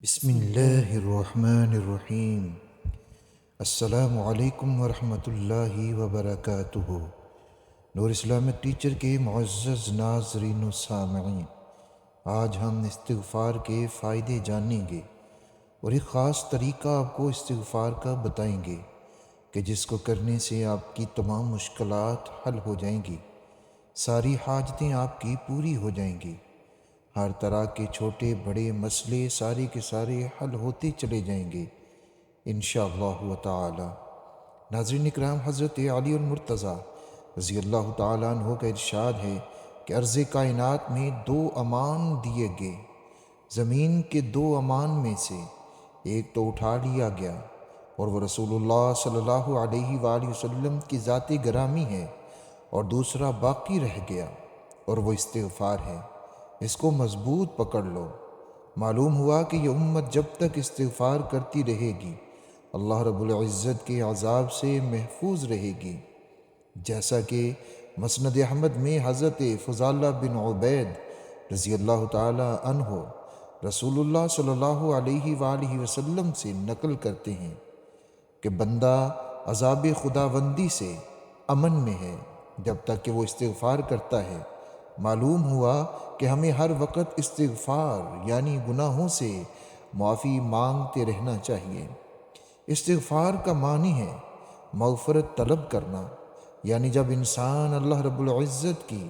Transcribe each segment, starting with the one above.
بسم اللہ الرحمن الرحیم۔ السلام علیکم ورحمۃ اللہ وبرکاتہ۔ نور اسلامک ٹیچر کے معزز ناظرین و سامعین، آج ہم استغفار کے فائدے جانیں گے اور ایک خاص طریقہ آپ کو استغفار کا بتائیں گے کہ جس کو کرنے سے آپ کی تمام مشکلات حل ہو جائیں گی، ساری حاجتیں آپ کی پوری ہو جائیں گی، ہر طرح کے چھوٹے بڑے مسئلے سارے کے سارے حل ہوتے چلے جائیں گے انشاءاللہ تعالی۔ ناظرین اکرام، حضرت علی المرتضیٰ رضی اللہ تعالیٰ عنہ کا ارشاد ہے کہ عرض کائنات میں دو امان دیے گئے، زمین کے دو امان میں سے ایک تو اٹھا لیا گیا اور وہ رسول اللہ صلی اللہ علیہ وآلہ وسلم کی ذات گرامی ہے، اور دوسرا باقی رہ گیا اور وہ استغفار ہے، اس کو مضبوط پکڑ لو۔ معلوم ہوا کہ یہ امت جب تک استغفار کرتی رہے گی اللہ رب العزت کے عذاب سے محفوظ رہے گی، جیسا کہ مسند احمد میں حضرت فضالہ بن عبید رضی اللہ تعالی عنہ رسول اللہ صلی اللہ علیہ وآلہ وسلم سے نقل کرتے ہیں کہ بندہ عذاب خداوندی سے امن میں ہے جب تک کہ وہ استغفار کرتا ہے۔ معلوم ہوا کہ ہمیں ہر وقت استغفار یعنی گناہوں سے معافی مانگتے رہنا چاہیے۔ استغفار کا معنی ہے مغفرت طلب کرنا، یعنی جب انسان اللہ رب العزت کی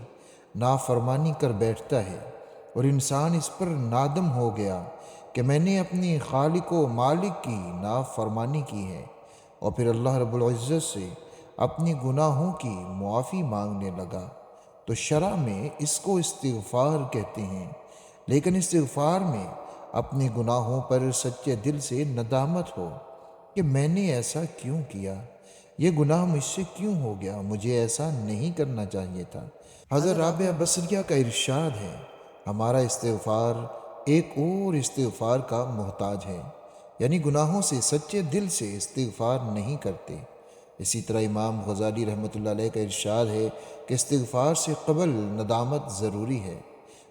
نافرمانی کر بیٹھتا ہے اور انسان اس پر نادم ہو گیا کہ میں نے اپنے خالق و مالک کی نافرمانی کی ہے، اور پھر اللہ رب العزت سے اپنی گناہوں کی معافی مانگنے لگا، تو شرع میں اس کو استغفار کہتے ہیں۔ لیکن استغفار میں اپنے گناہوں پر سچے دل سے ندامت ہو کہ میں نے ایسا کیوں کیا، یہ گناہ مجھ سے کیوں ہو گیا، مجھے ایسا نہیں کرنا چاہیے تھا۔ حضرت رابعہ بصریہ کا ارشاد ہے، ہمارا استغفار ایک اور استغفار کا محتاج ہے، یعنی گناہوں سے سچے دل سے استغفار نہیں کرتے۔ اسی طرح امام غزالی رحمۃ اللہ علیہ کا ارشاد ہے کہ استغفار سے قبل ندامت ضروری ہے،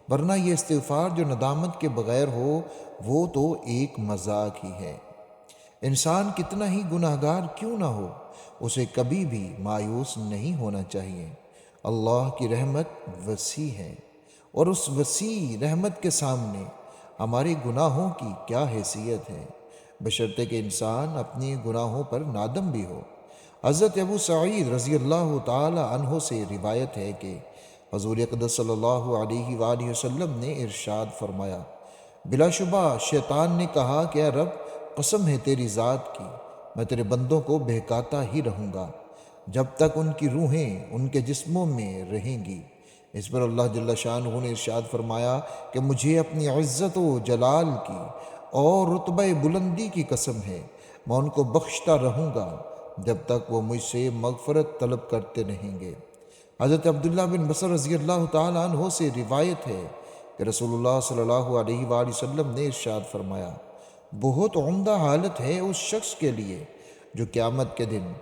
ورنہ یہ استغفار جو ندامت کے بغیر ہو وہ تو ایک مذاق ہی ہے۔ انسان کتنا ہی گناہگار کیوں نہ ہو، اسے کبھی بھی مایوس نہیں ہونا چاہیے۔ اللہ کی رحمت وسیع ہے، اور اس وسیع رحمت کے سامنے ہمارے گناہوں کی کیا حیثیت ہے، بشرطے کہ انسان اپنے گناہوں پر نادم بھی ہو۔ حضرت ابو سعید رضی اللہ تعالی عنہ سے روایت ہے کہ حضور اقدس صلی اللہ علیہ وآلہ وسلم نے ارشاد فرمایا، بلا شبہ شیطان نے کہا کہ اے رب، قسم ہے تیری ذات کی، میں تیرے بندوں کو بہکاتا ہی رہوں گا جب تک ان کی روحیں ان کے جسموں میں رہیں گی۔ اس پر اللہ جل شانہ نے ارشاد فرمایا کہ مجھے اپنی عزت و جلال کی اور رتبہ بلندی کی قسم ہے، میں ان کو بخشتا رہوں گا جب تک وہ مجھ سے مغفرت طلب کرتے رہیں گے۔ حضرت عبداللہ بن بصر رضی اللہ تعالی عنہ سے روایت ہے کہ رسول اللہ صلی اللہ علیہ وآلہ وسلم نے ارشاد فرمایا، بہت عمدہ حالت ہے اس شخص کے لیے جو قیامت کے دن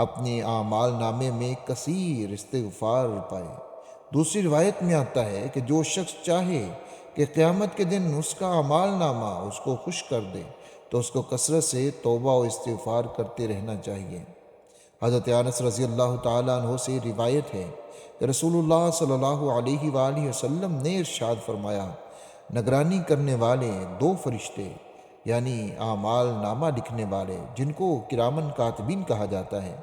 اپنے اعمال نامے میں کثیر استغفار پائے۔ دوسری روایت میں آتا ہے کہ جو شخص چاہے کہ قیامت کے دن اس کا اعمال نامہ اس کو خوش کر دے تو اس کو کثرت سے توبہ و استغفار کرتے رہنا چاہیے۔ حضرت انس رضی اللہ تعالیٰ عنہ سے روایت ہے کہ رسول اللہ صلی اللہ علیہ وآلہ وسلم نے ارشاد فرمایا، نگرانی کرنے والے دو فرشتے یعنی اعمال نامہ لکھنے والے جن کو کرامن کاتبین کہا جاتا ہے،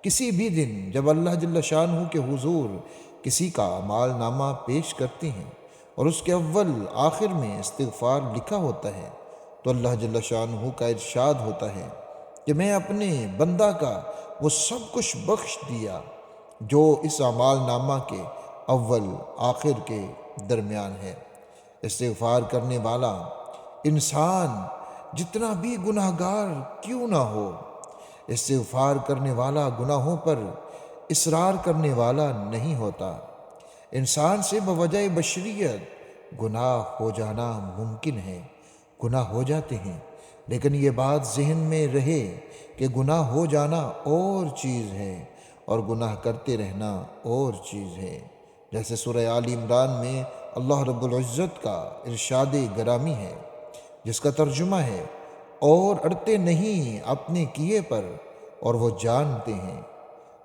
کسی بھی دن جب اللہ جل شانہ کے حضور کسی کا اعمال نامہ پیش کرتے ہیں اور اس کے اول آخر میں استغفار لکھا ہوتا ہے تو اللہ جل شانہ کا ارشاد ہوتا ہے کہ میں اپنے بندہ کا وہ سب کچھ بخش دیا جو اس اعمال نامہ کے اول آخر کے درمیان ہے۔ استغفار کرنے والا انسان جتنا بھی گناہگار کیوں نہ ہو، استغفار کرنے والا گناہوں پر اصرار کرنے والا نہیں ہوتا۔ انسان سے بوجہ بشریت گناہ ہو جانا ممکن ہے، گناہ ہو جاتے ہیں، لیکن یہ بات ذہن میں رہے کہ گناہ ہو جانا اور چیز ہے اور گناہ کرتے رہنا اور چیز ہے۔ جیسے سورہ آل عمران میں اللہ رب العزت کا ارشاد گرامی ہے، جس کا ترجمہ ہے اور اڑتے نہیں اپنے کیے پر اور وہ جانتے ہیں۔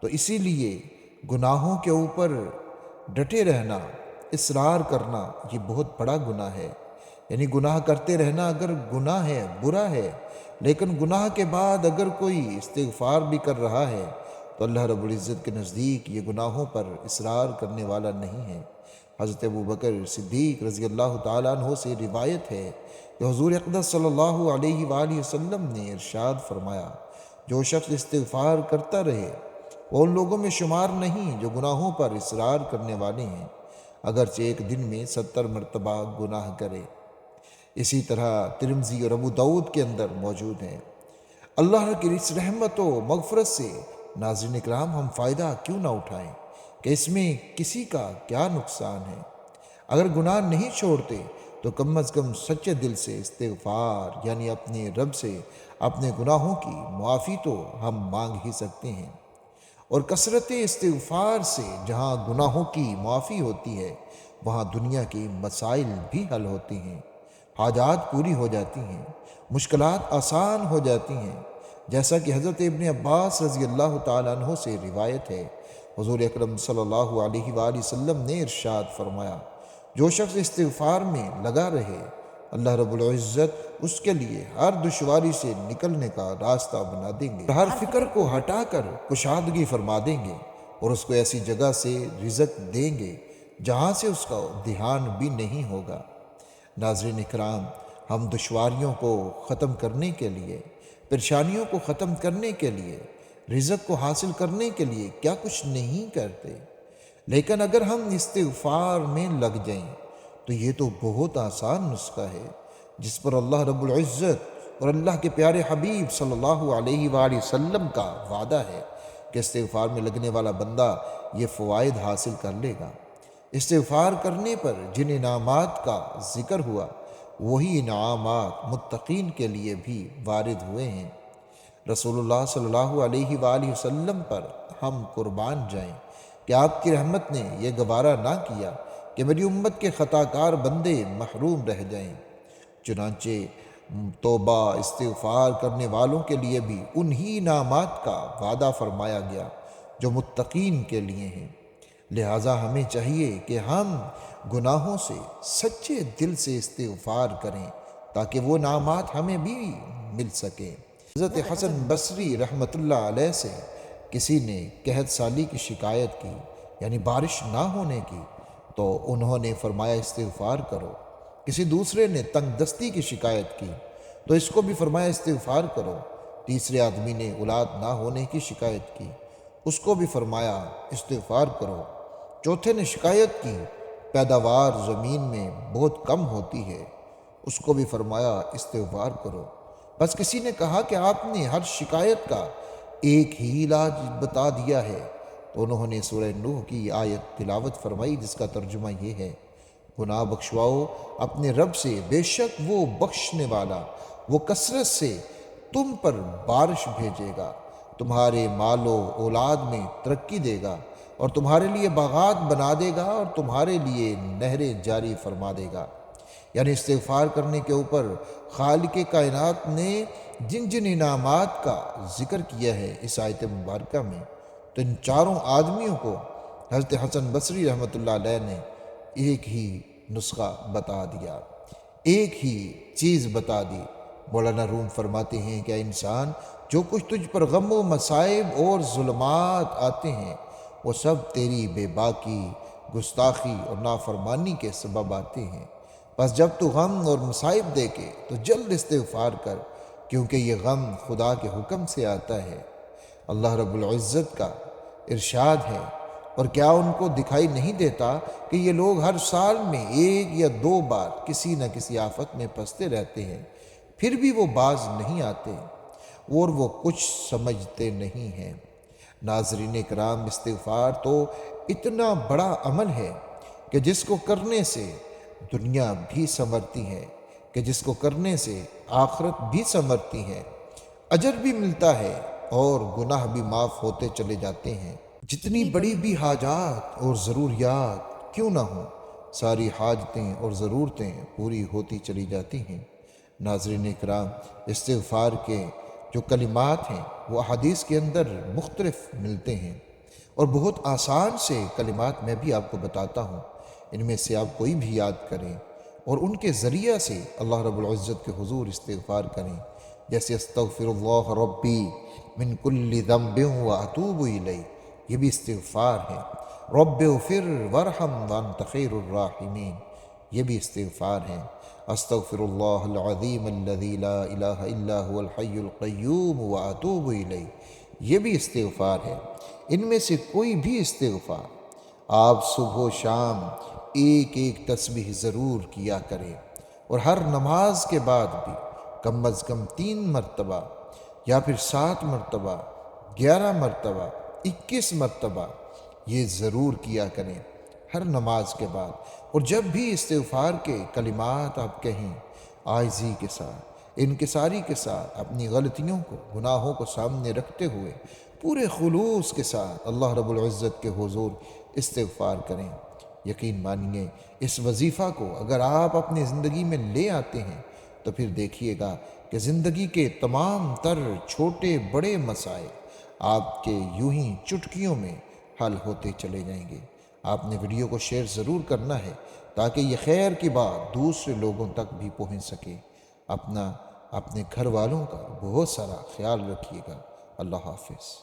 تو اسی لیے گناہوں کے اوپر ڈٹے رہنا، اصرار کرنا، یہ بہت بڑا گناہ ہے۔ یعنی گناہ کرتے رہنا اگر گناہ ہے، برا ہے، لیکن گناہ کے بعد اگر کوئی استغفار بھی کر رہا ہے تو اللہ رب العزت کے نزدیک یہ گناہوں پر اصرار کرنے والا نہیں ہے۔ حضرت ابوبکر صدیق رضی اللہ تعالیٰ عنہ سے روایت ہے کہ حضور اقدس صلی اللہ علیہ وآلہ وسلم نے ارشاد فرمایا، جو شخص استغفار کرتا رہے وہ ان لوگوں میں شمار نہیں جو گناہوں پر اصرار کرنے والے ہیں، اگرچہ ایک دن میں 70 مرتبہ گناہ کرے۔ اسی طرح ترمذی اور ابو داؤد کے اندر موجود ہیں۔ اللہ کی اس رحمت و مغفرت سے ناظرین اکرام ہم فائدہ کیوں نہ اٹھائیں کہ اس میں کسی کا کیا نقصان ہے۔ اگر گناہ نہیں چھوڑتے تو کم از کم سچے دل سے استغفار یعنی اپنے رب سے اپنے گناہوں کی معافی تو ہم مانگ ہی سکتے ہیں۔ اور کثرت استغفار سے جہاں گناہوں کی معافی ہوتی ہے وہاں دنیا کے مسائل بھی حل ہوتے ہیں، حاجات پوری ہو جاتی ہیں، مشکلات آسان ہو جاتی ہیں، جیسا کہ حضرت ابن عباس رضی اللہ تعالیٰ عنہ سے روایت ہے، حضور اکرم صلی اللہ علیہ وآلہ وسلم نے ارشاد فرمایا، جو شخص استغفار میں لگا رہے اللہ رب العزت اس کے لیے ہر دشواری سے نکلنے کا راستہ بنا دیں گے، ہر فکر کو ہٹا کر کشادگی فرما دیں گے اور اس کو ایسی جگہ سے رزق دیں گے جہاں سے اس کا دھیان بھی نہیں ہوگا۔ ناظرین اکرام، ہم دشواریوں کو ختم کرنے کے لیے، پریشانیوں کو ختم کرنے کے لیے، رزق کو حاصل کرنے کے لیے کیا کچھ نہیں کرتے، لیکن اگر ہم استغفار میں لگ جائیں تو یہ تو بہت آسان نسخہ ہے جس پر اللہ رب العزت اور اللہ کے پیارے حبیب صلی اللہ علیہ وآلہ وسلم کا وعدہ ہے کہ استغفار میں لگنے والا بندہ یہ فوائد حاصل کر لے گا۔ استغفار کرنے پر جن انعامات کا ذکر ہوا وہی انعامات متقین کے لیے بھی وارد ہوئے ہیں۔ رسول اللہ صلی اللہ علیہ وآلہ وسلم پر ہم قربان جائیں کہ آپ کی رحمت نے یہ گوارا نہ کیا کہ میری امت کے خطا کار بندے محروم رہ جائیں، چنانچہ توبہ استغفار کرنے والوں کے لیے بھی انہی انعامات کا وعدہ فرمایا گیا جو متقین کے لیے ہیں۔ لہٰذا ہمیں چاہیے کہ ہم گناہوں سے سچے دل سے استغفار کریں تاکہ وہ انعامات ہمیں بھی مل سکیں۔ حضرت حسن بصری رحمۃ اللہ علیہ سے کسی نے قحط سالی کی شکایت کی، یعنی بارش نہ ہونے کی، تو انہوں نے فرمایا استغفار کرو۔ کسی دوسرے نے تنگ دستی کی شکایت کی تو اس کو بھی فرمایا استغفار کرو۔ تیسرے آدمی نے اولاد نہ ہونے کی شکایت کی، اس کو بھی فرمایا استغفار کرو۔ چوتھے نے شکایت کی پیداوار زمین میں بہت کم ہوتی ہے، اس کو بھی فرمایا استغفار کرو۔ بس کسی نے کہا کہ آپ نے ہر شکایت کا ایک ہی علاج بتا دیا ہے، تو انہوں نے سورہ نوح کی آیت تلاوت فرمائی جس کا ترجمہ یہ ہے، گناہ بخشواؤ اپنے رب سے، بے شک وہ بخشنے والا، وہ کثرت سے تم پر بارش بھیجے گا، تمہارے مال و اولاد میں ترقی دے گا اور تمہارے لیے باغات بنا دے گا اور تمہارے لیے نہریں جاری فرما دے گا۔ یعنی استغفار کرنے کے اوپر خالق کائنات نے جن جن انعامات کا ذکر کیا ہے اس آیت مبارکہ میں، تو ان چاروں آدمیوں کو حضرت حسن بصری رحمۃ اللہ علیہ نے ایک ہی نسخہ بتا دیا، ایک ہی چیز بتا دی۔ مولانا روم فرماتے ہیں کہ انسان، جو کچھ تجھ پر غم و مصائب اور ظلمات آتے ہیں وہ سب تیری بے باکی، گستاخی اور نافرمانی کے سبب آتے ہیں، بس جب تو غم اور مصائب دیکھے تو جلد استغفار کر، کیونکہ یہ غم خدا کے حکم سے آتا ہے۔ اللہ رب العزت کا ارشاد ہے، اور کیا ان کو دکھائی نہیں دیتا کہ یہ لوگ ہر سال میں 1 یا 2 بار کسی نہ کسی آفت میں پھنستے رہتے ہیں، پھر بھی وہ باز نہیں آتے اور وہ کچھ سمجھتے نہیں ہیں۔ ناظرین کرام، استغفار تو اتنا بڑا عمل ہے کہ جس کو کرنے سے دنیا بھی سنورتی ہے، کہ جس کو کرنے سے آخرت بھی سنورتی ہے، اجر بھی ملتا ہے اور گناہ بھی معاف ہوتے چلے جاتے ہیں۔ جتنی بڑی بھی حاجات اور ضروریات کیوں نہ ہوں، ساری حاجتیں اور ضرورتیں پوری ہوتی چلی جاتی ہیں۔ ناظرین اکرام، استغفار کے جو کلمات ہیں وہ احادیث کے اندر مختلف ملتے ہیں، اور بہت آسان سے کلمات میں بھی آپ کو بتاتا ہوں، ان میں سے آپ کوئی بھی یاد کریں اور ان کے ذریعہ سے اللہ رب العزت کے حضور استغفار کریں، جیسے استغفر اللہ ربی من کل ذنب واتوب الیہ، یہ بھی استغفار ہے۔ رب اغفر وارحم وانت خیر الراحمین، یہ بھی استغفار ہے۔ استغفر اللہ العظیم الذی لا الہ الا هو الحی القیوم واتوب الیہ، یہ بھی استغفار ہے۔ ان میں سے کوئی بھی استغفار آپ صبح و شام ایک ایک تسبیح ضرور کیا کریں، اور ہر نماز کے بعد بھی کم از کم 3 مرتبہ یا پھر 7 مرتبہ، 11 مرتبہ، 21 مرتبہ یہ ضرور کیا کریں ہر نماز کے بعد۔ اور جب بھی استغفار کے کلمات آپ کہیں، عاجزی کے ساتھ، انکساری کے ساتھ، اپنی غلطیوں کو، گناہوں کو سامنے رکھتے ہوئے پورے خلوص کے ساتھ اللہ رب العزت کے حضور استغفار کریں۔ یقین مانیے اس وظیفہ کو اگر آپ اپنی زندگی میں لے آتے ہیں تو پھر دیکھیے گا کہ زندگی کے تمام تر چھوٹے بڑے مسائل آپ کے یوں ہی چٹکیوں میں حل ہوتے چلے جائیں گے۔ آپ نے ویڈیو کو شیئر ضرور کرنا ہے تاکہ یہ خیر کی بات دوسرے لوگوں تک بھی پہنچ سکے۔ اپنا، اپنے گھر والوں کا بہت سارا خیال رکھیے گا۔ اللہ حافظ۔